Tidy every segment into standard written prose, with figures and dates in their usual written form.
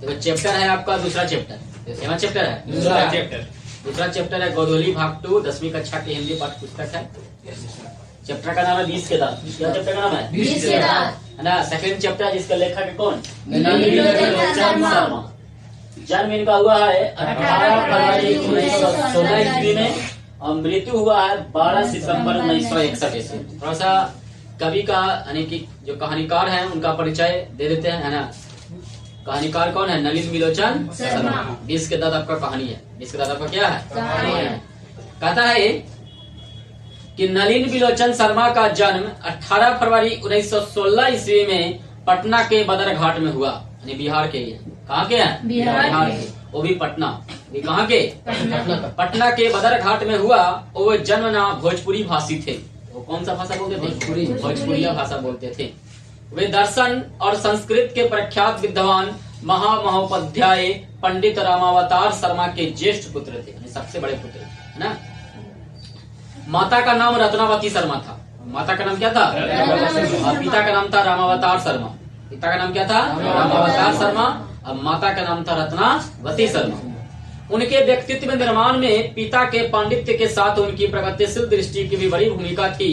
देखो चैप्टर है आपका दूसरा चैप्टर, सेवन चैप्टर है दूसरा चैप्टर है गोधोली भाग 2 10वीं कक्षा की हिंदी पाठ्य पुस्तक है। चैप्टर का नाम है 20 के दांत। क्या चैप्टर का नाम है? 20 के दांत है ना। सेकंड चैप्टर जिसका लेखक है कौन? शर्मा। जन्म इनका हुआ है 18 फरवरी 1916 ईस्वी में और मृत्यु हुआ है 12 सितंबर 1961 ईस्वी। थोड़ा सा कवि का यानी कि जो कहानीकार है उनका परिचय दे देते हैं, है ना। कहानीकार कौन है? नलिन बिलोचन शर्मा। 20 के दांत आपका कहानी है। 20 के दांत आपका क्या है? कहानी है। कहता है कि नलिन बिलोचन शर्मा का जन्म 18 फरवरी 1916 ईस्वी में पटना के बदरघाट में हुआ, यानी बिहार के। कहाँ के हैं? बिहार के। वो भी पटना। ये कहाँ के? पटना के बदरघाट में हुआ। वो जन्मना भोजपुरी भाषी थे। वो कौन सा भाषा बोलते थे? भोजपुरिया भाषा बोलते थे। वे दर्शन और संस्कृत के प्रख्यात विद्वान महामहोपाध्याय पंडित रामावतार शर्मा के ज्येष्ठ पुत्र थे, सबसे बड़े पुत्र, है ना। माता का नाम रत्नावती शर्मा था। माता का नाम क्या था? और पिता का नाम था रामावतार शर्मा। पिता का नाम क्या था? रामावतार शर्मा। और माता का नाम था रत्नावती शर्मा। उनके व्यक्तित्व निर्माण में पिता के पांडित्य के साथ उनकी प्रगतिशील दृष्टि की भी बड़ी भूमिका थी।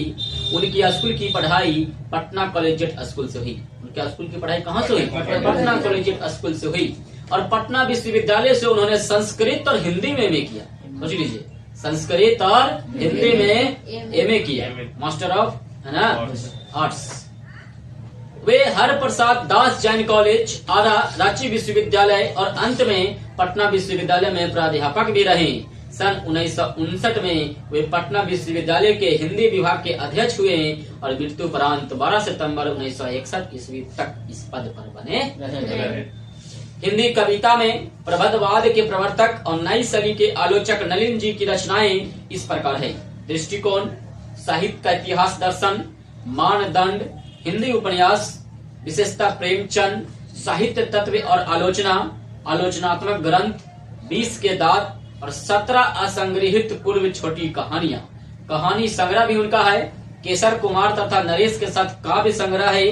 उनकी स्कूल की पढ़ाई पटना कॉलेजिएट स्कूल से हुई। उनके स्कूल की पढ़ाई कहाँ से हुई? पटना कॉलेजिएट स्कूल से हुई। और पटना विश्वविद्यालय से उन्होंने संस्कृत और हिंदी में एमए किया। सोच लीजिए, संस्कृत और हिंदी में एमए किया, मास्टर ऑफ, है ना, आर्ट्स। वे हर प्रसाद दास जैन कॉलेज, आरा, रांची विश्वविद्यालय और अंत में पटना विश्वविद्यालय में प्राध्यापक भी रहे। सन 1959 में वे पटना विश्वविद्यालय के हिंदी विभाग के अध्यक्ष हुए और मृत्यु उपरांत 12 सितंबर 1961 ईस्वी तक इस पद पर बने रहे। हिंदी कविता में प्रबंधवाद के प्रवर्तक और नई शैली के आलोचक नलिन जी की रचनाएं इस प्रकार है। दृष्टिकोण, साहित्य का इतिहास दर्शन, मानदंड, हिंदी उपन्यास, विशेषता प्रेमचंद, साहित्य तत्व और आलोचना, आलोचनात्मक ग्रंथ, 20 के दांत और 17 असंग्रहित पूर्व छोटी कहानियां। कहानी संग्रह भी उनका है। केसर कुमार तथा नरेश के साथ काव्य संग्रह है।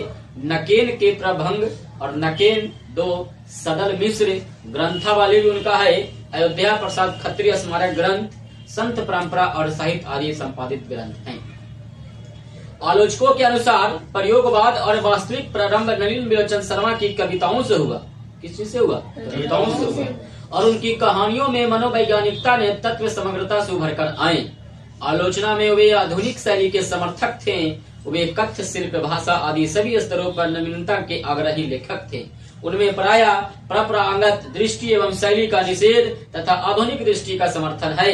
नकेन के प्रभंग और नकेन 2 सदल मिश्र ग्रंथावली भी उनका है। अयोध्या प्रसाद खत्रिय स्मारक ग्रंथ, संत परंपरा और साहित्य आदि संपादित ग्रंथ हैं। आलोचकों के अनुसार प्रयोगवाद और वास्तविक प्रारंभ नलिन बिलोचन शर्मा की कविताओं से हुआ। किस चीज से हुआ? कविताओं से हुआ। और उनकी कहानियों में मनोवैज्ञानिकता ने तत्व समग्रता से उभर कर आए। आलोचना में वे आधुनिक शैली के समर्थक थे। वे कथ्य, शिल्प, भाषा आदि सभी स्तरों पर नवीनता के आग्रही लेखक थे। उनमें प्रायः परंपरागत दृष्टि एवं शैली का निषेध तथा आधुनिक दृष्टि का समर्थन है।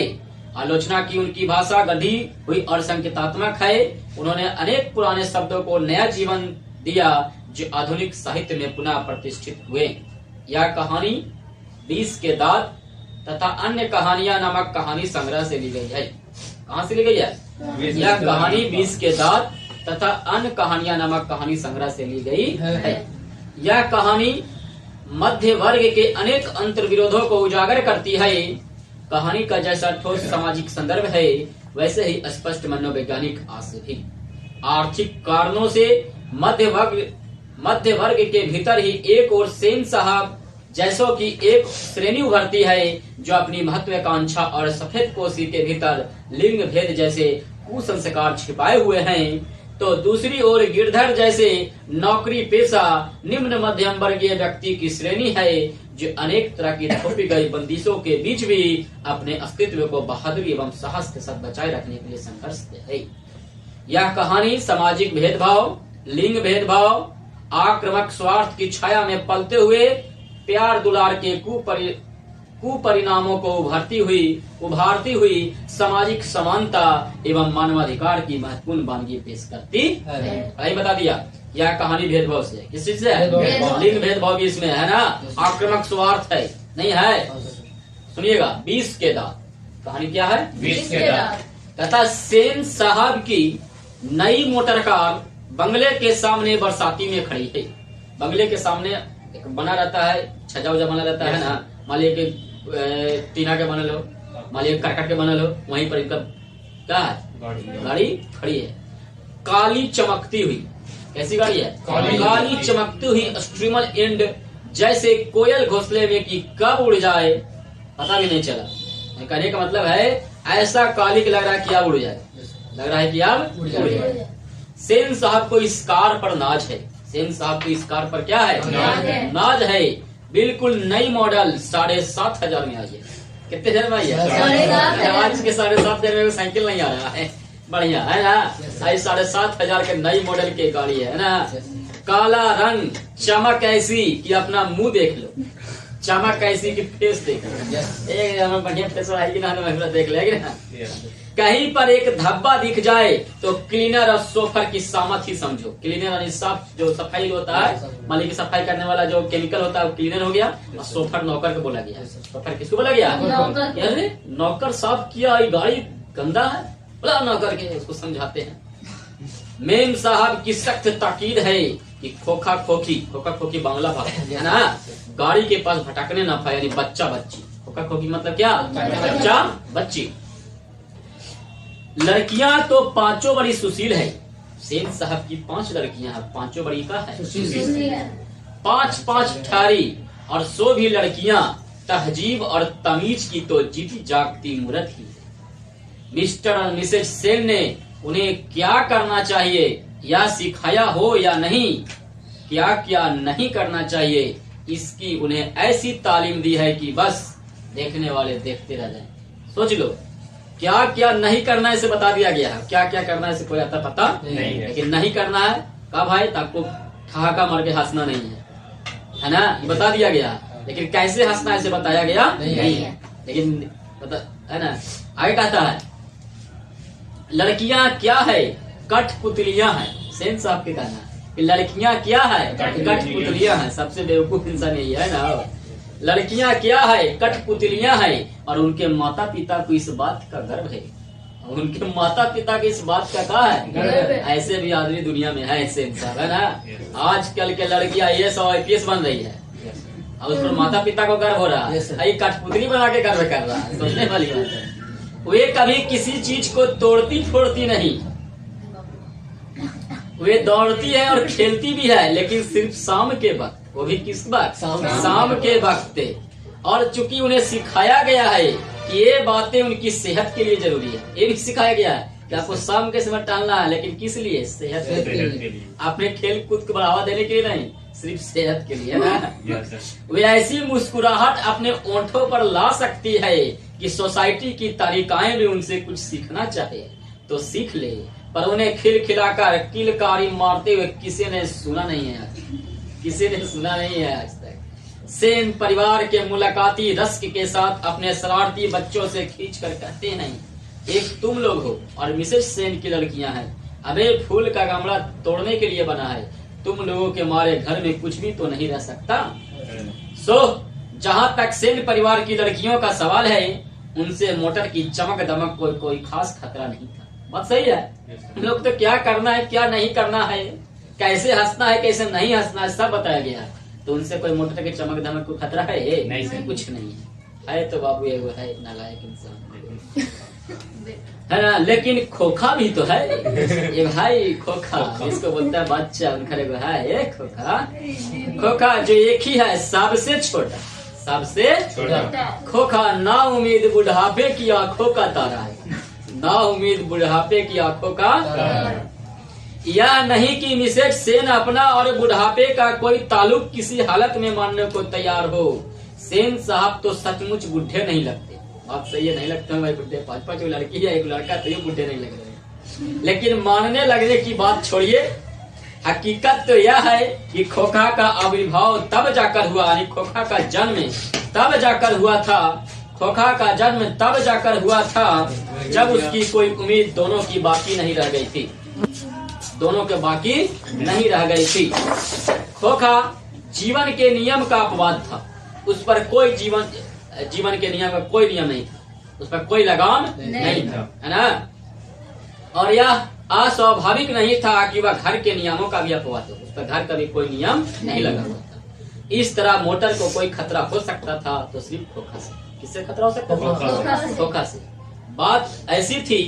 आलोचना की उनकी भाषा गढ़ी हुई और संकेतात्मक है। उन्होंने अनेक पुराने शब्दों को नया जीवन दिया जो आधुनिक साहित्य में पुनः प्रतिष्ठित हुए। यह कहानी 20 के दांत तथा अन्य कहानियां नामक कहानी संग्रह से ली गई है। कहाँ से ली गई है? यह कहानी 20 के दांत तथा अन्य कहानियां नामक कहानी संग्रह से ली गई है। यह कहानी मध्य वर्ग के अनेक अंतर्विरोधों को उजागर करती है। कहानी का जैसा ठोस सामाजिक संदर्भ है वैसे ही स्पष्ट मनोवैज्ञानिक आशय भी। आर्थिक कारणों से मध्य वर्ग के भीतर ही एक और सेन साहब जैसों की एक श्रेणी उभरती है जो अपनी महत्वाकांक्षा और सफेद पोशी के भीतर लिंग भेद जैसे कुसंस्कार छिपाए हुए हैं, तो दूसरी ओर गिरधर जैसे नौकरी पेशा निम्न मध्यम वर्गीय व्यक्ति की श्रेणी है जो अनेक तरह की थोपी गई बंदिशों के बीच भी अपने अस्तित्व को बहादुरी एवं साहस के साथ बचाए रखने के लिए संघर्ष है। यह कहानी सामाजिक भेदभाव, लिंग भेदभाव, आक्रामक स्वार्थ की छाया में पलते हुए प्यार दुलार के कुपरिणामों को उभारती हुई सामाजिक समानता एवं मानवाधिकार की महत्वपूर्ण वानगी पेश करती है। बता दिया यह कहानी भेदभाव से है। किस चीज से है? लिंग भेदभाव भी इसमें है ना। आक्रामक स्वार्थ है नहीं है। सुनिएगा, 20 के दांत कहानी क्या है? 20 के दांत। तथा सेन साहब की नई मोटर कार बंगले के सामने बरसाती में खड़ी है। बंगले के सामने एक बना रहता है, छजा उजा बना रहता है ना। मान लीजिए टीना के बनल हो, मान लीजिए करकट के बनल हो, वहीं पर इनका क्या है? गाड़ी खड़ी है। काली चमकती हुई, कैसी गाड़ी है? काली चमकती हुई स्ट्रीमर एंड जैसे कोयल घोंसले में कि कब उड़ जाए पता भी नहीं चला। कहने का मतलब है ऐसा कालिक लग रहा है कि अब उड़ जाए, लग रहा है कि अब उड़ जाए। सेन साहब को इस कार पर नाज है, सेन साहब को इस कार पर क्या है? नाज है। बिल्कुल नई मॉडल 7,500 में आई है। कितने हजार में आई है? आज के 7,500 में साइकिल नहीं आ रहा है, बढ़िया है ना। आई 7,500 के नई मॉडल की गाड़ी है ना। काला रंग, चमक ऐसी कि अपना मुंह देख लो, चमक ऐसी कि फेस देख लो। एक बढ़िया फेस आएगी ना, देख लेंगे ना। कहीं पर एक धब्बा दिख जाए तो क्लीनर और सोफर की सामत ही समझो। क्लीनर यानी साफ जो सफाई होता है, मालिक की सफाई करने वाला जो केमिकल होता है वो क्लीनर हो गया, और सोफर नौकर को बोला गया। सोफर किसको बोला गया? यानी नौकर साफ किया, ये गाड़ी गंदा है, बोला नौकर के, उसको समझाते हैं। मेम साहब की सख्त ताकीद है कि खोखा खोखी बांग्ला भाषा है ना, गाड़ी के पास भटकने न पाए, यानी बच्चा बच्ची। खोखा खोखी मतलब क्या? बच्चा बच्ची। लड़कियां तो पांचों बड़ी सुशील है। सेन साहब की 5 लड़कियां हैं, पांचों बड़ी का है सुशील। 5 ठारी और 100 भी लड़कियां तहजीब और तमीज की तो जीती जागती मूर्त ही। मिस्टर और मिसेज सेन ने उन्हें क्या करना चाहिए या सिखाया हो या नहीं, क्या क्या नहीं करना चाहिए, इसकी उन्हें ऐसी तालीम दी है कि बस देखने वाले देखते रह जाएं। सोच लो, क्या क्या नहीं करना है इसे बता दिया गया है। क्या क्या करना है इसे कोई आता पता नहीं, लेकिन नहीं करना है कहा भाई, तो आपको ठहाका मार के हंसना नहीं है ना, ये बता दिया गया। लेकिन कैसे हंसना है इसे बताया गया नहीं है। लेकिन पता है ना, आगे कहता है लड़कियां क्या है? कठपुतलियां हैं। सेन साहब के कहना है कि लड़कियां क्या है? कठपुतलियां हैं। सबसे बेवकूफ इंसान यही है ना। लड़कियां क्या है? कठपुतलियां हैं। और उनके माता पिता को इस बात का गर्व है, उनके माता पिता को इस बात का कहा है। ऐसे भी आदमी दुनिया में है, सेन साहब है ना। आजकल के लड़की IAS और IPS बन रही है और उस पर माता पिता को गर्व हो रहा है, कठपुतली बना के गर्व कर रहा है। सोचने वाली बात है। वे कभी किसी चीज को तोड़ती फोड़ती नहीं, वे दौड़ती है और खेलती भी है, लेकिन सिर्फ शाम के वक्त, वो भी किस वक्त? शाम के वक्त। और चूंकि उन्हें सिखाया गया है कि ये बातें उनकी सेहत के लिए जरूरी है, ये भी सिखाया गया है कि आपको शाम के समय टहलना है, लेकिन किस लिए? सेहत के लिए। अपने खेल कूद को बढ़ावा देने के लिए नहीं, सिर्फ सेहत के लिए ना। वे ऐसी मुस्कुराहट अपने ओंठों पर ला सकती है कि सोसाइटी की तारिकाएं भी उनसे कुछ सीखना चाहे तो सीख ले, पर उन्हें खिलखिलाकर किलकारी मारते हुए किसी ने सुना नहीं है, किसी ने सुना नहीं है आज तक। सेन परिवार के मुलाकाती रस्क के साथ अपने शरारती बच्चों से खींच कर कहते हैं, एक तुम लोग हो और मिसेज सेन की लड़कियां हैं। अबे फूल का गमला तोड़ने के लिए बना है, तुम लोगों के मारे घर में कुछ भी तो नहीं रह सकता। जहां तक सेन परिवार की लड़कियों का सवाल है, उनसे मोटर की चमक दमक कोई खास खतरा नहीं था। बात सही है। हम लोग तो क्या करना है क्या नहीं करना है, कैसे हंसना है कैसे नहीं हंसना है, सब बताया गया है। तो उनसे कोई मोटर की चमक दमक को खतरा है? नहीं, कुछ नहीं है तो बाबू ये है नालायक इंसान है ना। लेकिन खोखा भी तो है ये भाई, खोखा इसको बोलता है बच्चा, उनका है ये खोखा जो एक ही है सबसे छोटा, सबसे खोखा। ना उम्मीद बुढ़ापे की आंखों का तारा है, ना उम्मीद बुढ़ापे की आंखों का। यह नहीं कि मिसेज सेन अपना और बुढ़ापे का कोई ताल्लुक किसी हालत में मानने को तैयार हो। सेन साहब तो सचमुच बुढ़े नहीं लगते। बात सही है, नहीं लगते भाई बुढ़े। 5 लड़की है, एक लड़का, तो ये बुढ़े नहीं लग रहे। लेकिन मानने लगने की बात छोड़िए, हकीकत तो यह है कि खोखा का आविर्भाव तब जाकर हुआ, यानी खोखा का जन्म तब जाकर हुआ था, खोखा का जन्म तब जाकर हुआ था जब उसकी कोई उम्मीद दोनों की बाकी नहीं रह गई थी, दोनों के बाकी नहीं रह गई थी। खोखा जीवन के नियम का अपवाद था, उस पर कोई जीवन के नियम का कोई नियम नहीं था, उस पर कोई लगाम नहीं था, है ना। और यह अस्वाभाविक नहीं था कि वह घर के नियमों का भी अपवाद हो, उस पर घर का भी कोई नियम नहीं लगा हुआ था। इस तरह मोटर को कोई खतरा हो सकता था तो सिर्फ खोखा से। किससे खतरा हो सकता था? खोखा से। बात ऐसी थी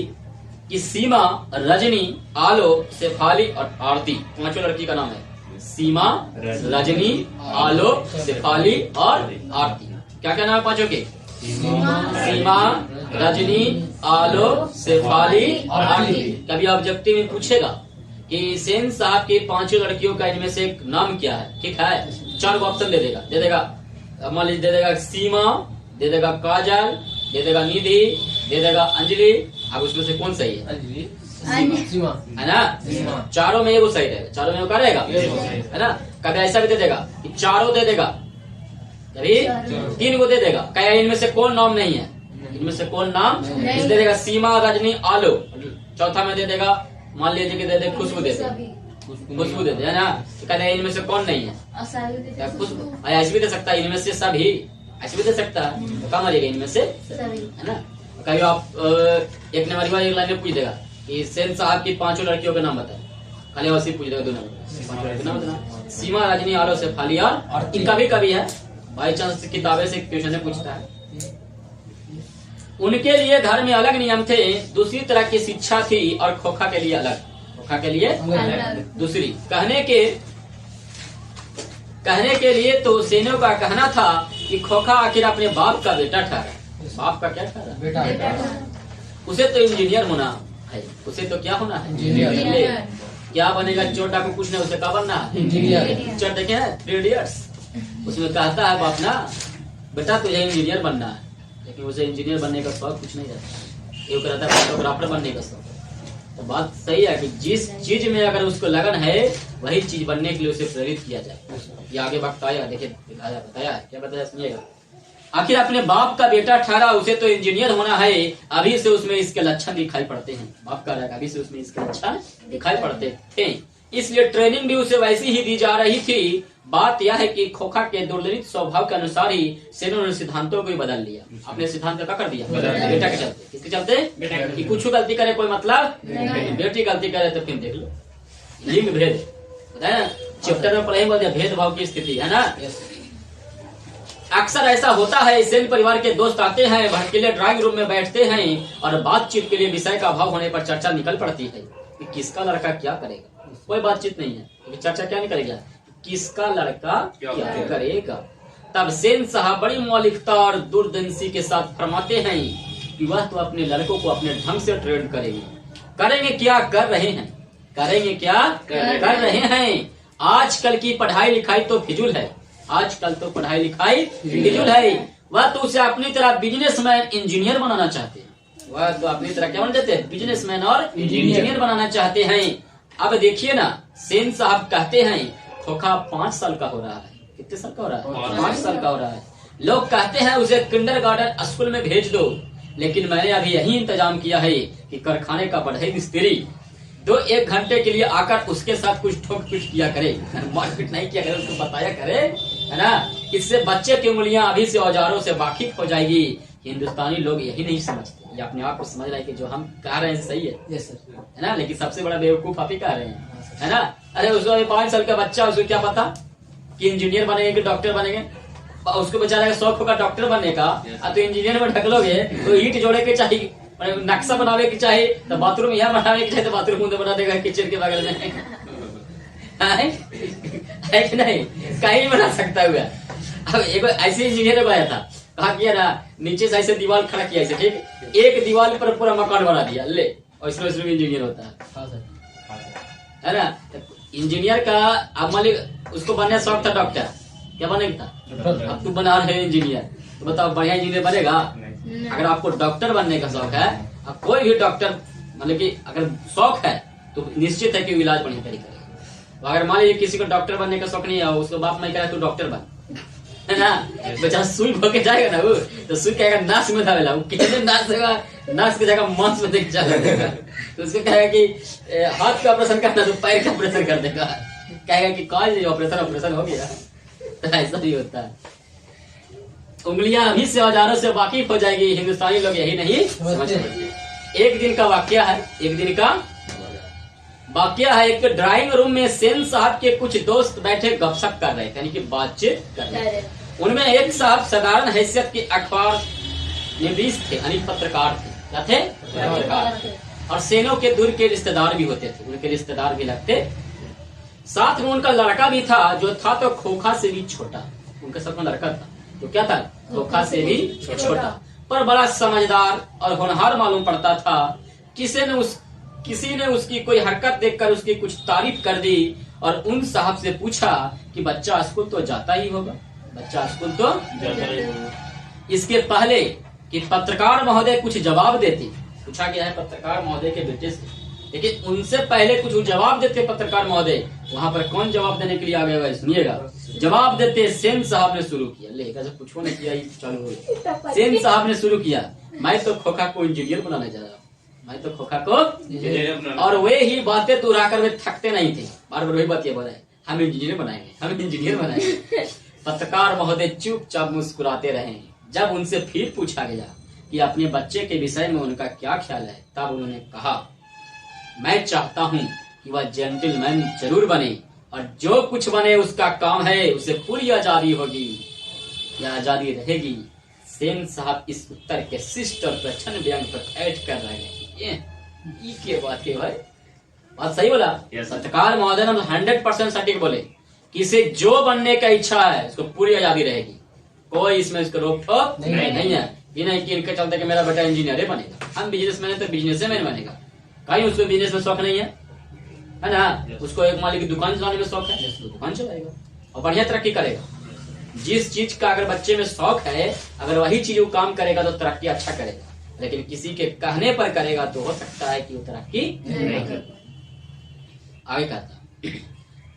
कि सीमा, रजनी, आलो, शेफाली और आरती 5 लड़की का नाम है। सीमा, रजनी, आलोक, शेफाली और आरती। क्या क्या नाम है पांचों के? सीमा, रजनी, आलोक, शेफाली और आरती। कभी ऑब्जेक्टिव में पूछेगा कि सेन साहब की पांचों लड़कियों का इनमें से एक नाम क्या है, ठीक है? 4 ऑप्शन दे देगा मान लीजिए, दे देगा सीमा, दे देगा काजल, दे देगा निधि, दे देगा अंजलि। अब उसमें से कौन सही है? सीमा है ना? चारों में एगो सही रहेगा, चारों में एगो का रहेगा, है ना? कभी ऐसा भी दे देगा कि चारों दे देगा, कभी 3 को दे देगा, क्या इनमें से कौन नाम नहीं है, इनमें से कौन नाम दे देगा? सीमा, रजनी, आलो। चौथा में दे देगा, मान लीजिए कि दे दे खुशबू, दे दे खुशबू, दे दे, है ना? तो कहते हैं इनमें से कौन नहीं है? खुशबू। ऐसे भी दे सकता है इनमें से सभी, ऐसे भी दे सकता है, तो कहाँ मरेगा? इनमें से, है ना? कभी आप एक नंबर एक लाइन में पूछ देगा कि सेन साहब की पांचों लड़कियों के नाम बताए, खाली वैसे पूछ देगा 2 नंबर, 5 लड़कियों के नाम बताना। सीमा, रजनी, आलो, शेफाली और इनका भी कभी है बाई चांस किताबें से ट्यूशन में पूछता है। उनके लिए घर में अलग नियम थे, दूसरी तरह की शिक्षा थी और खोखा के लिए अलग, खोखा के लिए दूसरी। कहने के लिए तो सेनों का कहना था कि खोखा आखिर अपने बाप का बेटा ठहरा। बाप का क्या ठहरा? बेटा। उसे तो इंजीनियर होना है, उसे तो क्या होना है? इंजीनियर। क्या बनेगा? छोटा को कुछ नहीं, उसे क्या बनना है? इंजीनियर। पिक्चर देखे हैं 3 इडियट्स, उसमें कहता है बाप ना, बेटा तुझे इंजीनियर बनना है, लेकिन उसे इंजीनियर बनने का शौक कुछ नहीं रहता, ये रहता है फोटोग्राफर बनने का शौक। तो बात सही है कि जिस चीज में अगर उसको लगन है वही चीज बनने के लिए उसे प्रेरित किया जाए। ये आगे बताया, देखिए बताया है, क्या बताया सुनिएगा। आखिर अपने बाप का बेटा ठहरा, उसे तो इंजीनियर होना है, अभी से उसमें इसके लक्षण दिखाई पड़ते हैं। बाप का रहा, अभी से उसमें इसके लक्षण दिखाई पड़ते थे, इसलिए ट्रेनिंग भी उसे वैसी ही दी जा रही थी। बात यह है कि खोखा के दुर्ललित स्वभाव के अनुसार ही सेनों ने सिद्धांतों को ही बदल लिया। अपने सिद्धांत का कर दिया बेटा के चलते। किसके चलते? कि कुछ गलती करे कोई मतलब बेटी गलती करे तो फिर देख लो लिंग भेद, बताया ना चैप्टर में पढ़े, बोल दिया भेदभाव की स्थिति, है ना? अक्सर ऐसा होता है, सेन परिवार के दोस्त आते हैं, भड़कीले ड्राइंग रूम में बैठते हैं और बातचीत के लिए विषय का अभाव होने पर चर्चा निकल पड़ती है कि किसका लड़का क्या करेगा। कोई बातचीत नहीं है, चर्चा क्या निकलेगा? किसका लड़का क्या करेगा। तब सेन साहब बड़ी मौलिकता और दूरदर्शी के साथ फरमाते हैं कि वह तो अपने लड़कों को अपने ढंग से ट्रेन करेंगे। करेंगे क्या? कर रहे हैं। करेंगे क्या? कर रहे हैं। आजकल की पढ़ाई लिखाई तो फिजूल है, आजकल तो पढ़ाई लिखाई फिजूल है। वह तो उसे अपनी तरह बिजनेसमैन इंजीनियर बनाना चाहते हैं। वह तो अपनी तरह क्या बन देते हैं? बिजनेसमैन और इंजीनियर बनाना चाहते हैं। अब देखिए ना, सेन साहब कहते हैं खोखा 5 साल का हो रहा है। कितने साल का हो रहा है? 5 साल का हो रहा है। लोग कहते हैं उसे किंडरगार्टन स्कूल में भेज दो, लेकिन मैंने अभी यही इंतजाम किया है कि कारखाने का बढ़ई मिस्त्री 2-1 घंटे के लिए आकर उसके साथ कुछ ठोक पीट किया करे, मारपीट नहीं किया करे, उसको बताया करे, है ना? इससे बच्चे की उंगलियां अभी से औजारों से वाकिफ हो जाएगी। हिंदुस्तानी लोग यही नहीं समझते, ये अपने आप को समझ रहे हैं कि जो हम कह रहे हैं सही है, है ना? लेकिन सबसे बड़ा बेवकूफ आप ही कह रहे हैं, है ना? अरे उसको 5 साल का बच्चा, उसको क्या पता कि इंजीनियर बनेंगे कि डॉक्टर बनेंगे? उसको बेचारा का शौक होगा डॉक्टर बनने का, तो इंजीनियर में ढकलोगे तो ईट जोड़े के चाहिए, नक्शा बनावे के चाहिए, तो बाथरूम यहाँ बनावे के चाहिए, तो बाथरूम उधर बना देगा किचन के बगल में, है कि नहीं? कहीं बना सकता हुआ। अब एक ऐसे इंजीनियर बनाया था, कहा किया ना, नीचे से ऐसे दीवार खड़ा किया ऐसे, ठीक, एक दीवार पर पूरा मकान बना दिया, ले, और इसमें इंजीनियर होता है ना? इंजीनियर का अब मालिक उसको बनने शौक था डॉक्टर, क्या बनेगा था? अब तू बना रहे इंजीनियर, तो बताओ बढ़िया इंजीनियर बनेगा? अगर आपको डॉक्टर बनने का शौक है, अब कोई भी डॉक्टर मतलब कि अगर शौक है तो निश्चित है कि इलाज बढ़िया तरीके करेगा। तो अगर मान लीजिए किसी को डॉक्टर बनने का शौक नहीं है, उसको बाप नहीं कहे तू डॉक्टर बन, है ना? बेचारा सुई होके जाएगा ना, वो तो सुई कहेगा नाश में धावेला, वो कितने नाश होगा, नाश की जगह मांस में देख जाएगा, तो उसको कहेगा कि हाथ का ऑपरेशन करना तो पैर का ऑपरेशन कर देगा, कहेगा कि कॉल ऑपरेशन हो गया। तो ऐसा ही होता है, उंगलियां अभी से औजारों से वाकिफ हो जाएगी। हिंदुस्तानी लोग यही नहीं समझ पाते। एक दिन का वाक्य है, एक दिन का वाक्य है, एक ड्राइंग रूम में सेन साहब के कुछ दोस्त बैठे गपशप कर रहे थे, यानी कि बातचीत कर रहे थे। उनमें एक साहब साधारण हैसियत के अखबार निवीस थे, यानी पत्रकार थे। क्या थे? पत्रकार। और सेनों के दूर के रिश्तेदार भी होते थे, उनके रिश्तेदार भी लगते। साथ में उनका लड़का भी था, जो था तो खोखा से भी छोटा। उनका साथ में लड़का था तो क्या था, खोखा से भी छोटा, पर बड़ा समझदार और होनहार मालूम पड़ता था। किसी ने उसकी कोई हरकत देखकर उसकी कुछ तारीफ कर दी और उन साहब से पूछा कि बच्चा स्कूल तो जाता ही होगा, बच्चा स्कूल तो जाता ही होगा। इसके पहले कि पत्रकार महोदय कुछ जवाब देते, पूछा गया है पत्रकार महोदय के बेटे से, लेकिन उनसे पहले कुछ जवाब देते पत्रकार महोदय, वहां पर कौन जवाब देने के लिए आ गया सुनिएगा। जवाब देते सेन साहब ने शुरू किया, ले कुछ ने किया चालू हो। सेन साहब ने शुरू किया, मैं तो खोखा को इंजीनियर बनाने जा रहा हूँ, मैं तो खोखा को इंजीनियर। और वे ही बातें दोहराकर वे थकते नहीं थे, बार बार वही बात ये बोले, हम इंजीनियर बनाएंगे, हम इंजीनियर बनाएंगे। पत्रकार महोदय चुपचाप मुस्कुराते रहे। जब उनसे फिर पूछा गया कि अपने बच्चे के विषय में उनका क्या ख्याल है, तब उन्होंने कहा, मैं चाहता हूँ कि वह जेंटलमैन जरूर बने और जो कुछ बने उसका काम है, उसे पूरी आजादी होगी या आजादी रहेगी। सेन साहब इस उत्तर के शिष्ट और प्रच्छन्न व्यंग पर ऐड कर रहे हैं। ये के बात है भाई, बात सही बोला। पत्रकार महोदय ने 100% सटीक बोले कि इसे जो बनने का इच्छा है उसको पूरी आजादी रहेगी, कोई इसमें उसको रोक टोक नहीं है। ये नहीं कि इनके चलते कि मेरा बेटा इंजीनियर बनेगा, हम बिजनेसमैन है तो बिजनेसमैन बनेगा, कहीं उसको बिजनेस में शौक नहीं है ना, उसको एक मालिक की दुकान चलाने में शौक है, दुकान चलाएगा और बढ़िया तरक्की करेगा। जिस चीज का अगर बच्चे में शौक है, अगर वही चीज वो काम करेगा तो तरक्की अच्छा करेगा, लेकिन किसी के कहने पर करेगा तो हो सकता है कि वो तरक्की आगे कहता।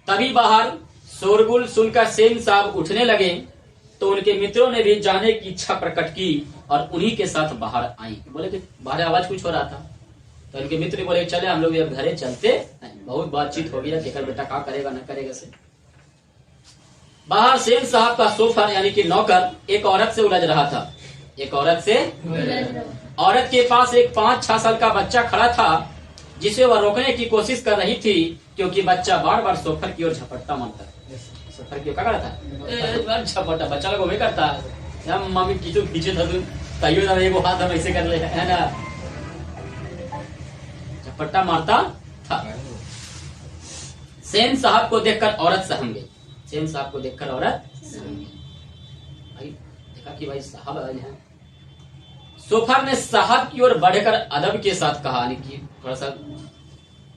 तभी बाहर शोरगुल सुनकर सेन साहब उठने लगे तो उनके मित्रों ने भी जाने की इच्छा प्रकट की और उन्हीं के साथ बाहर आई। बोले कि बाहर आवाज कुछ हो रहा था तो उनके मित्र बोले चले हम लोग अब घरे चलते, बहुत बातचीत हो गया, देखकर बेटा क्या करेगा न करेगा से। बाहर सेन साहब का सोफर यानी कि नौकर एक औरत से उलझ रहा था, एक औरत के पास एक 5-6 साल का बच्चा खड़ा था जिसे वह रोकने की कोशिश कर रही थी, क्योंकि बच्चा बार बार सोफर की ओर झपटता मारता। सोफर की ओर क्या करता था, झपटता, बच्चा लोग वही करता है, मम्मी खींचो खींचे था तुम कहियो ना, एगो हाथ हम ऐसे कर ले, है ना, झपट्टा मारता था। सेन साहब को देखकर औरत सहम गई, सेन साहब को देखकर औरत सहम गई। भाई देखा कि भाई साहब आए हैं। सोफर ने साहब की ओर बढ़कर अदब के साथ कहा, यानी कि थोड़ा सा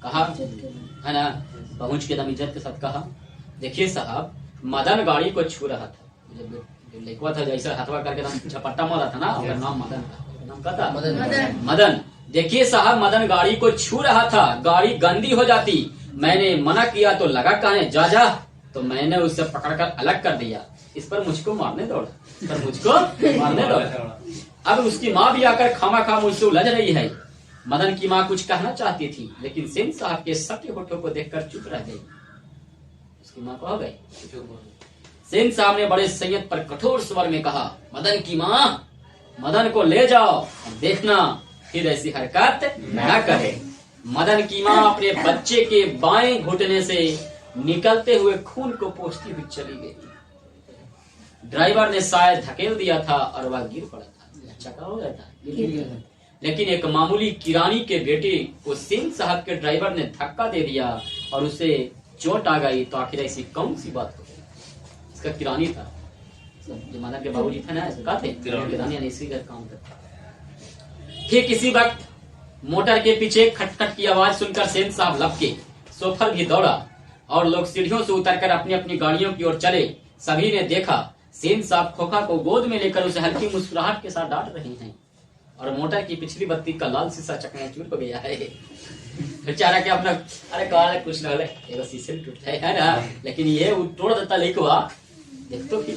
कहा है ना, पहुंच के दम इज्जत के साथ कहा, देखिए साहब, मदन गाड़ी को छू रहा था, जब लेखवा था जैसे हथवा करके दम झपट्टा मारा था ना, उसका नाम मदन था, नाम क्या था, मदन। देखिए साहब, मदन गाड़ी को छू रहा था, गाड़ी गंदी हो जाती, मैंने मना किया तो लगा कहने जा जा, तो मैंने उससे पकड़कर अलग कर दिया, इस पर मुझको मारने दौड़ा, इस पर मुझको मारने दौड़ा। अब उसकी माँ भी आकर खामा मुझसे उलझ रही है। मदन की माँ कुछ कहना चाहती थी, लेकिन सेन साहब के सत्य होठों को देखकर चुप रह गई। उसकी माँ को हो गई। सेन साहब ने बड़े संयत पर कठोर स्वर में कहा, मदन की माँ, मदन को ले जाओ, देखना फिर ऐसी हरकत न करे। मदन की माँ अपने बच्चे के बाएं घुटने से निकलते हुए खून को पोंछती हुई चली गई। ड्राइवर ने शायद धकेल दिया था और वह गिर पड़ा था, चक्कर हो गया था, गिर गया था। लेकिन एक मामूली किरानी के बेटे को सेन साहब के ड्राइवर ने धक्का दे दिया और उसे चोट आ गई, तो आखिर ऐसी कौन सी बात हो गई। इसका किरानी था, जो मदन के बाबूजी थे ना, इसका थे किरानी, यानी इसी का काम करता। फिर किसी वक्त मोटर के पीछे खटखट की आवाज सुनकर सेन साहब लपके, सोफर भी दौड़ा और लोग सीढ़ियों से उतरकर अपनी अपनी गाड़ियों की ओर चले। सभी ने देखा सेन साहब खोखा को गोद में लेकर उसे हल्की मुस्कुराहट के साथ डांट रहे हैं और मोटर की पिछली बत्ती का लाल शीशा चकनाचूर हो गया है। बेचारा के अपना, अरे कहा कुछ न हो, शीशे टूटता है ना, लेकिन ये तोड़ देता लिखवा, देख तो कि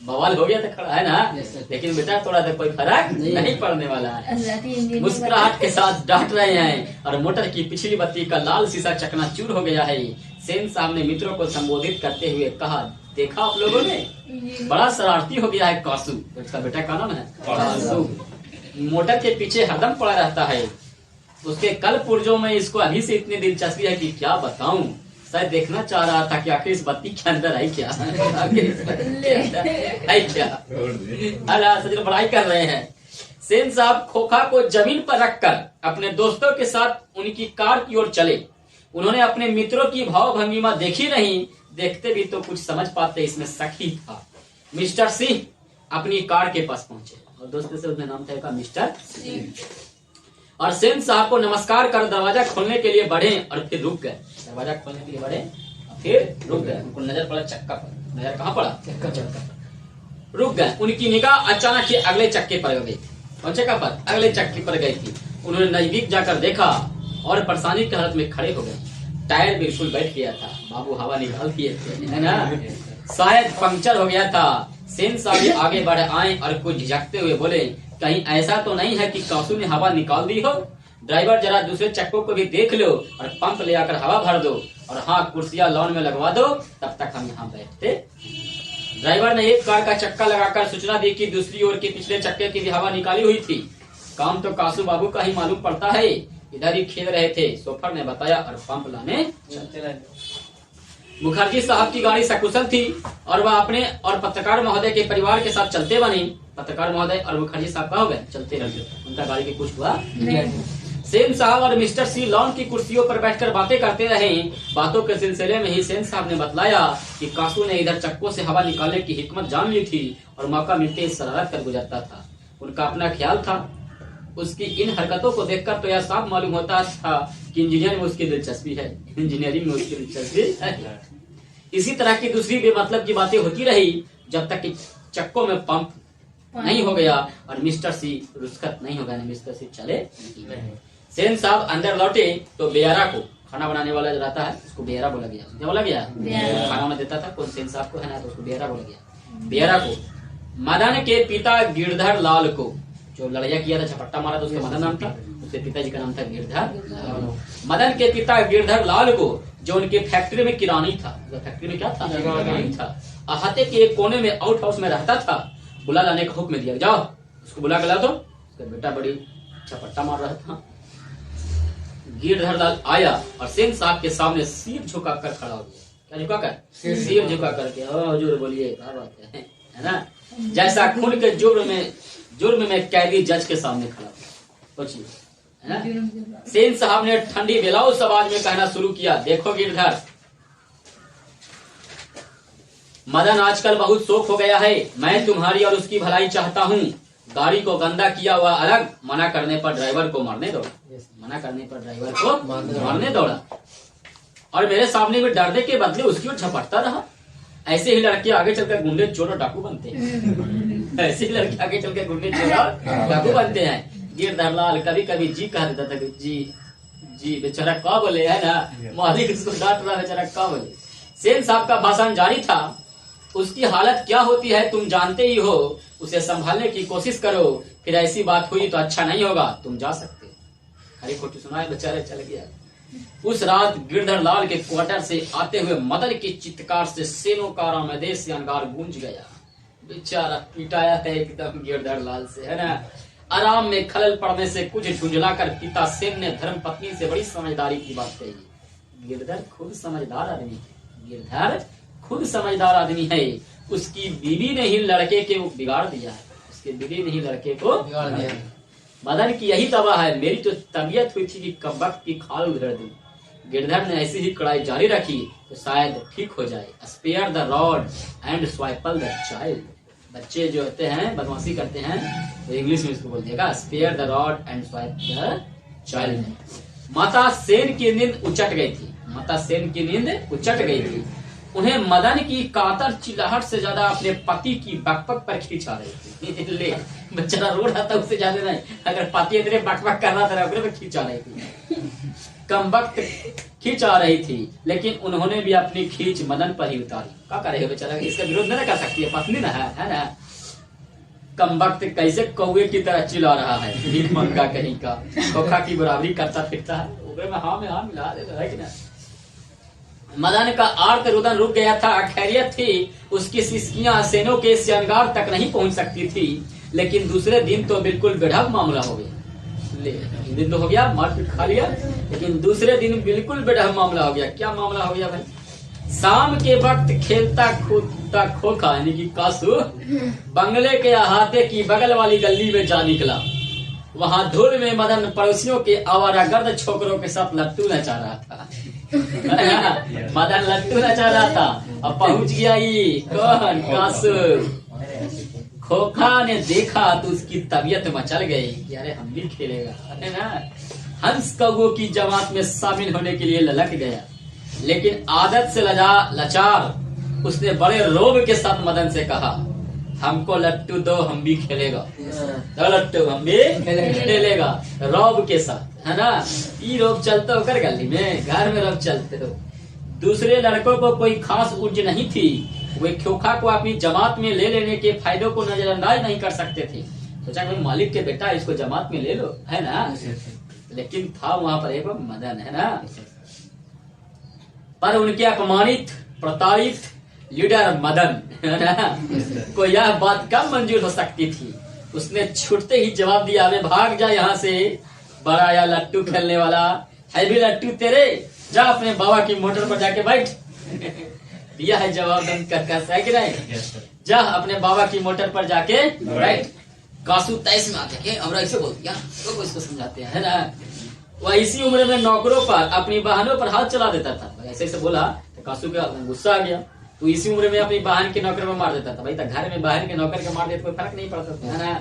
बवाल हो गया था खड़ा है ना, लेकिन बेटा थोड़ा सा कोई फर्क नहीं पड़ने वाला है। मुस्कुराहट के साथ डांट रहे हैं और मोटर की पिछली बत्ती का लाल शीशा चकनाचूर हो गया है। सेन साहब ने मित्रों को संबोधित करते हुए कहा, देखा आप लोगों ने, बड़ा शरारती हो गया है कासू, उसका बेटा का नाम है कासू, मोटर के पीछे हरदम पड़ा रहता है। उसके कल पुर्जों में इसको अभी से इतनी दिलचस्पी है कि क्या बताऊं। शायद देखना चाह रहा था कि आखिर इस बत्ती के अंदर है क्या, है क्या। अल्लाह सच बड़ाई कर रहे हैं। सेन साहब खोखा को जमीन पर रखकर अपने दोस्तों के साथ उनकी कार की ओर चले। उन्होंने अपने मित्रों की भाव भंगिमा देखी नहीं, देखते भी तो कुछ समझ पाते, इसमें शक ही था। मिस्टर सिंह अपनी कार के पास पहुंचे और दोस्तों से उसने नाम था मिस्टर सिंह, और सेन साहब को नमस्कार कर दरवाजा खोलने के लिए बढ़े और फिर रुक गए। दरवाजा खोलने के लिए बढ़े और फिर रुक गए। उनको नजर पड़ा चक्का पर। नजर कहाँ पड़ा? चक्का पर। रुक गए। उनकी निगाह अचानक ही अगले चक्के पर गई। कौन चक्का पर? अगले चक्के पर गई थी। उन्होंने नजदीक जाकर देखा और परेशानी की हालत में खड़े हो गए। टायर बिल्कुल बैठ गया था। बाबू हवा निकाल दिए थे, है ना? शायद पंक्चर हो गया था। सेन साहब आगे बढ़ आए और कुछ झिझकते हुए बोले, कहीं ऐसा तो नहीं है कि कासू ने हवा निकाल दी हो? ड्राइवर जरा दूसरे चक्कों को भी देख लो और पंप ले आकर हवा भर दो, और हाँ कुर्सियां लॉन में लगवा दो, तब तक हम यहाँ बैठते। ड्राइवर ने एक कार का चक्का लगाकर सूचना दी कि दूसरी ओर के पिछले चक्के की भी हवा निकाली हुई थी। काम तो कासू बाबू का ही मालूम पड़ता है, इधर ही खेल रहे थे, शोफर ने बताया और पंप लाने चलते रहे। मुखर्जी साहब की गाड़ी सकुशल थी और वह अपने और पत्रकार महोदय के परिवार के साथ चलते बने। पत्रकार महोदय और मुखर्जी साहब का हो गए, चलते रहे, उनका गाड़ी के कुछ हुआ नहीं। सेन साहब और मिस्टर सी लॉन की कुर्सियों पर बैठकर बातें करते रहे। बातों के सिलसिले में ही सेन साहब ने बतलाया कि कासू ने इधर चक्कों से हवा निकालने की हिकमत जान ली थी और मौका मिलते शरारत कर गुजरता था। उनका अपना ख्याल था। उसकी इन हरकतों को देखकर तो यह साफ मालूम होता था कि इंजीनियर में उसकी दिलचस्पी है, इंजीनियरिंग में उसकी दिलचस्पी है। इसी तरह की दूसरी बेमतलब की बातें होती रही जब तक कि चक्कों में पंप नहीं हो गया और मिस्टर सी रुस्खत नहीं हो गया। मिस्टर सी चले। सेन साहब अंदर लौटे तो बेयारा को, खाना बनाने वाला जो रहता है उसको बेयारा बोला गया। क्या बोला गया? खाना में देता था कौन? सेन साहब को, है ना, तो उसको बेयारा बोला गया। बेयारा को मदन के पिता गिरधर लाल को, जो लड़ाई किया था, झपट्टा मारा था, उसका मदन नाम था, उसके पिताजी का नाम था गिरधर लाल। मदन के पिता गिरधर लाल को, जो उनकी फैक्ट्री में किरानी था, फैक्ट्री में क्या था? किरानी था। अहाते के एक कोने में आउट हाउस में रहता था। बुला लाने का हुक्म दिया, जाओ उसको बुला के ला दो। उसका बेटा बड़ी झपट्टा मार रहा था। गिरधर लाल आया और सेन साहब के सामने सिर झुका कर खड़ा हो गया। क्या झुका कर? सिर झुका करके, हुजूर बोलिए, क्या बात है ना? जैसा खून के जुर्म में कैदी जज के सामने खड़ा हो। सोचिए, है ना? सेन साहब ने ठंडी बेलाउस आवाज में कहना शुरू किया, देखो गिरधर, मदन आजकल बहुत शौक हो गया है। मैं तुम्हारी और उसकी भलाई चाहता हूँ। गाड़ी को गंदा किया हुआ अलग, मना करने पर ड्राइवर को मारने दौड़ा। मना करने पर ड्राइवर को मारने दौड़ा और मेरे सामने में डरने के बदले उसकी ओर झपटता रहा। ऐसे ही लड़के आगे चलकर गुंडे चोर और डाकू बनते हैं। ऐसे ही लड़के आगे चलकर गुंडे चोर और डाकू बनते हैं। गिरधर लाल कभी कभी जी कह देता था कि जी बेचारा क्या बोले, है ना? मालिक उसको डांट रहा, बेचारा क्या बोले। सेन साहब का भाषण जारी था। उसकी हालत क्या होती है तुम जानते ही हो, उसे संभालने की कोशिश करो, फिर ऐसी बात हुई तो अच्छा नहीं होगा, तुम जा सकते। हरी खोटी सुनाए, बेचारे चल गया। उस रात गिरधर लाल के क्वार्टर से आते हुए मदन की चित्कार से सेनों का रामदेश से अंगार गूंज गया। बेचारा पिटाया है एकदम गिरधर लाल से, है ना? आराम में खलल पड़ने से कुछ झुंझलाकर पिता सेन ने धर्म पत्नी से बड़ी समझदारी की बात कही। गिरधर खुद समझदार आदमी है। गिरधर खुद समझदार आदमी है। उसकी बीवी ने ही लड़के के बिगाड़ दिया है। उसकी बीवी ने ही लड़के को बिगाड़ दिया। मदन की यही दवा है। मेरी तो तबीयत हुई थी कि कब वक्त की खाल उधेड़ दूं। गिरधर ने ऐसी ही कड़ाई जारी रखी तो शायद ठीक हो जाए। Spare the rod and spoil the child. बच्चे जो होते हैं बदमाशी करते हैं तो इंग्लिश में इसको बोल देगा, spare the rod and swipe the child. माता सेन की नींद उचट गई थी। माता सेन की नींद उचट गई थी। उन्हें मदन की कातर चिल्लाहट से ज्यादा अपने पति की बकबक पर खींच आ रही थी। ले बेचारा रो रहा था, उससे ज्यादा नहीं। अगर पति इतने बकबक कर रहा था अपने पे खींच आ रही थी, कम वक्त खींच आ रही थी। लेकिन उन्होंने भी अपनी खींच मदन पर ही उतारी। क्या करे बेचारा, इसका विरोध नहीं कर सकती है, पत्नी ना है ना? कम वक्त कैसे कौवे की तरह चिल्ला रहा है, भीख मंगा कहीं का, खोखा की बराबरी करता फिरता है। में हाँ मिला देता है कि ना? मदन का आर्त रुदन रुक गया था। खैरियत थी। उसकी सिसकियां सेनों के श्रृंगार तक नहीं पहुंच सकती थी। लेकिन दूसरे दिन तो बिल्कुल बेढंग मामला हो गया। दिन तो हो गया, मारपीट खा लिया, लेकिन दूसरे दिन बिल्कुल बेढंग मामला हो गया। क्या मामला हो गया भाई? शाम के वक्त खेलता कूदता खोखा यानी कि कासू बंगले के अहाते की बगल वाली गली में जा निकला। वहां धूल में मदन पड़ोसियों के आवारागर्द छोकरों के साथ लट्टू नचा रहा था। मदन लट्टू नचा रहा था, अब पहुंच गया ये कौन, कासू। खोखा ने देखा तो उसकी तबीयत मचल गई कि अरे हम भी खेलेगा, है ना। हंस कौओं की जमात में शामिल होने के लिए ललक गया, लेकिन आदत से लाचार उसने बड़े रोब के साथ मदन से कहा, हमको लट्टू दो, हम भी खेलेगा। तो लट्टू हम भी खेलेगा, रोब के साथ, है ना। ये रोब चलता होकर गली में, घर में रोब चलते हो। दूसरे लड़कों को कोई खास उर्ज नहीं थी, वे खोखा को अपनी जमात में ले लेने के फायदों को नजरअंदाज नहीं कर सकते थे। सोचा भाई मालिक के बेटा इसको जमात में ले लो, है ना। लेकिन था वहां पर एक मदन, है ना। पर उनके अपमानित प्रताड़ित लीडर मदन, है ना, को यह बात कम मंजूर हो सकती थी। उसने छूटते ही जवाब दिया, अबे भाग जा यहाँ से, बड़ा या लट्टू खेलने वाला है भी लट्टू तेरे, जा अपने बाबा की मोटर पर जाके बैठ। दिया है जवाब दंड है कि नहीं, जा अपने बाबा की मोटर पर जाके बैठ। कासू तैस में आते हैं, हमरा ऐसे बोल दिया तो इसको समझाते हैं, है ना। वह इसी उम्र में नौकरों पर अपनी बहनों पर हाथ चला देता था। ऐसे ऐसे बोला तो कासू का गुस्सा आ गया, तो इसी उम्र में अपनी बहन के नौकर में मार देता था। भाई तो घर में बाहर के नौकर के मार देते कोई फर्क नहीं पड़ता था, है ना।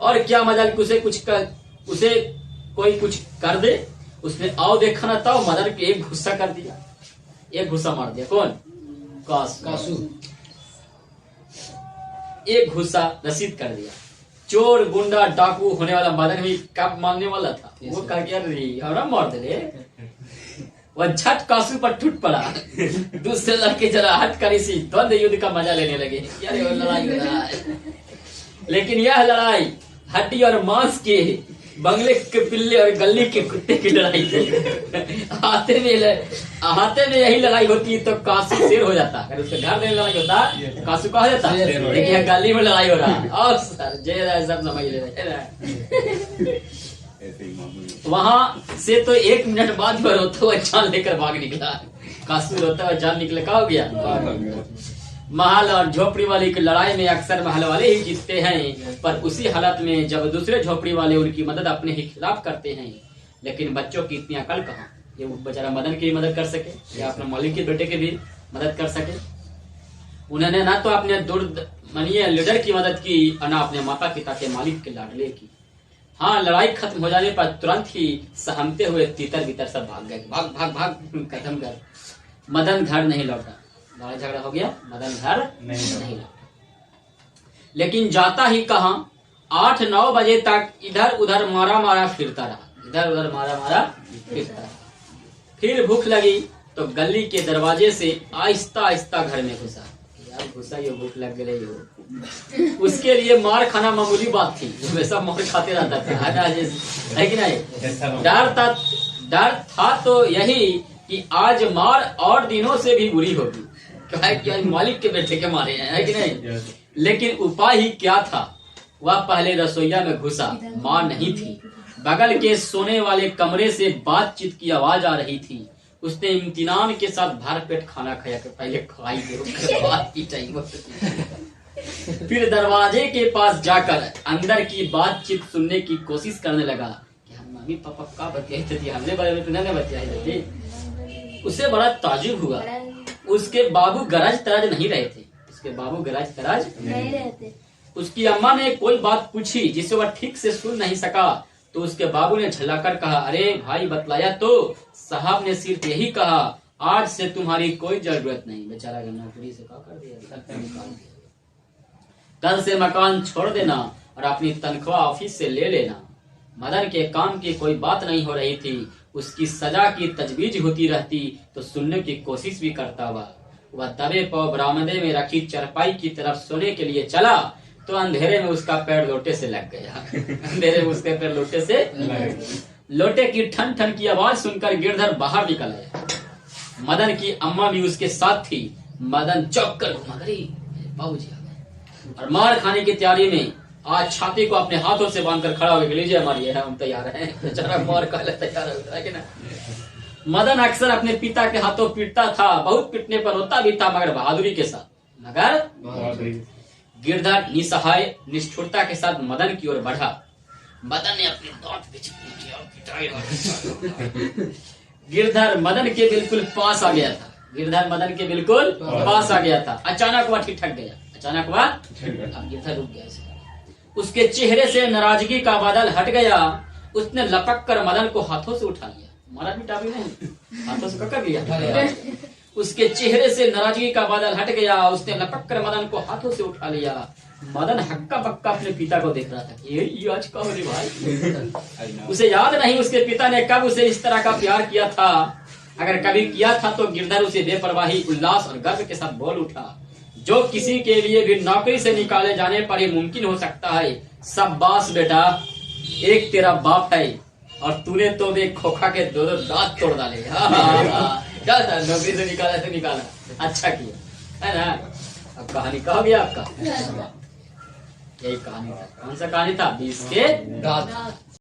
और क्या मजा उसे कोई कुछ कर दे, उसने आओ देखा ना था, मदर के एक गुस्सा कर दिया, एक गुस्सा मार दिया। कौन? कासू। एक गुस्सा रसीद कर दिया। चोर गुंडा डाकू होने वाला मदन भी कब मानने वाला था, वो कह गया हमारा मार दे। वह झट कासू पर टूट पड़ा। दूसरे लड़के जरा हट कर इसी द्वंद युद्ध का मजा लेने लगे। यार वो लड़ाई हो रहा है, लेकिन यह लड़ाई हड्डी और मांस के, बंगले के पिल्ले और गली के कुत्ते की लड़ाई थी। हाथे में यही लड़ाई होती तो कासू शेर हो जाता। अगर उसके घर में लड़ाई होता कासू का हो जाता, लेकिन गली में लड़ाई हो रहा। और सर जय सब समझ ले रहे। वहां से तो 1 मिनट बाद भी रोता हुआ जान लेकर भाग निकला। कासू रोता हुआ जान निकले, क्या हो गया। महल और झोपड़ी वाली की लड़ाई में अक्सर महल वाले ही जीतते हैं, पर उसी हालत में जब दूसरे झोपड़ी वाले उनकी मदद अपने ही खिलाफ करते हैं। लेकिन बच्चों की इतनी अकल कहाँ, ये बेचारा मदन की मदद कर सके या अपने मालिक के बेटे की भी मदद कर सके। उन्होंने ना तो अपने दुर्दमनीय लीडर की मदद की और ना अपने माता पिता के मालिक के लाडले की। हाँ, लड़ाई खत्म हो जाने पर तुरंत ही सहमते हुए तीतर भीतर सब भाग गए। भाग भाग भाग खत्म कर। मदन घर नहीं लौटा। लड़ाई झगड़ा हो गया, मदन घर नहीं लौटा। लेकिन जाता ही कहाँ, 8-9 बजे तक इधर उधर मारा फिरता रहा। इधर उधर मारा फिरता रहा। फिर भूख लगी तो गली के दरवाजे से आहिस्ता आहिस्ता घर में घुसा। यार घुसा, ये भूख लग गई हो। उसके लिए मार खाना मामूली बात थी, हमेशा मार खाते रहता था, है कि नहीं। डर था तो यही कि आज मार और दिनों से भी बुरी होगी, क्या मालिक के बेटे के मारे हैं, है कि नहीं। लेकिन उपाय ही क्या था। वह पहले रसोईया में घुसा, माँ नहीं थी। बगल के सोने वाले कमरे से बातचीत की आवाज आ रही थी। उसने इम्तिनान के साथ भर पेट खाना खाया कर पहले खाई बात की टाइम। फिर दरवाजे के पास जाकर अंदर की बातचीत सुनने की कोशिश करने लगा कि हम मम्मी पापा का बतियाई थी, हमने बारे में तुमने बतियाई थी। उसे बड़ा ताजुब हुआ। उसके बाबू गरज तराज नहीं रहे थे। उसके बाबू गरज तराज नहीं रहते। उसकी अम्मा ने कोई बात पूछी जिसे वह ठीक से सुन नहीं सका, तो उसके बाबू ने झल्लाकर कहा, अरे भाई बतलाया तो, साहब ने सिर्फ यही कहा, आज से तुम्हारी कोई जरूरत नहीं। बेचारा नौकरी से क्या कर दिया, कल से मकान छोड़ देना और अपनी तनख्वाह ऑफिस से ले लेना। मदन के काम की कोई बात नहीं हो रही थी। उसकी सजा की तजवीज होती रहती तो सुनने की कोशिश भी करता हुआ वह दबे पांव बरामदे में रखी चरपाई की तरफ सोने के लिए चला, तो अंधेरे में उसका पैर लोटे से लग गया। अंधेरे में उसके पैर लोटे से लोटे की ठन ठन की आवाज सुनकर गिरधर बाहर निकल आया। मदन की अम्मा भी उसके साथ थी। मदन चौंक कर घुमा, बाबूजी आ गए, और मार खाने की तैयारी में आज छाती को अपने हाथों से बांधकर खड़ा हो गया, लीजिए हमारी है, हम तैयार हैं। बेचारा मार खाने तैयार है कि ना। मदन अक्सर अपने पिता के हाथों पीटता था, बहुत पीटने पर रोता भी था, मगर बहादुरी के साथ। मगर गिरधर निसहाय निष्ठुरता के साथ मदन की ओर बढ़ा। मदन ने अपने दांत पिटाई गिरधर मदन के बिल्कुल पास आ गया था। गिरधर मदन के बिल्कुल पास आ गया था। अचानक वह ठिठक गया। अचानक वह गिरधर रुक गया। उसके चेहरे से नाराजगी का बादल हट गया। उसने लपक कर मदन को हाथों से उठा लिया। मारा पीटा भी नहीं, हाथों से पकड़ लिया। उसके चेहरे से नाराजगी का बादल हट गया। उसने लपक कर मदन को हाथों से उठा लिया। मदन हक्का बक्का अपने पिता को देख रहा था। ये आज कब रे भाई। उसे याद नहीं उसके पिता ने कब उसे इस तरह का प्यार किया था। अगर कभी किया था तो गिरधर उसे बेपरवाही, उल्लास और गर्व के साथ बोल उठा, जो किसी के लिए भी नौकरी से निकाले जाने पर ही मुमकिन हो सकता है। शाबाश बेटा, एक तेरा बाप है और तूने तो भी खोखा के दो दांत तोड़ डाले। क्या था, नौकरी से निकाला तो निकाला, अच्छा किया, है ना। अब कहानी कहा गया आपका, यही कहानी था। कौन सा कहानी था? 20 के दांत।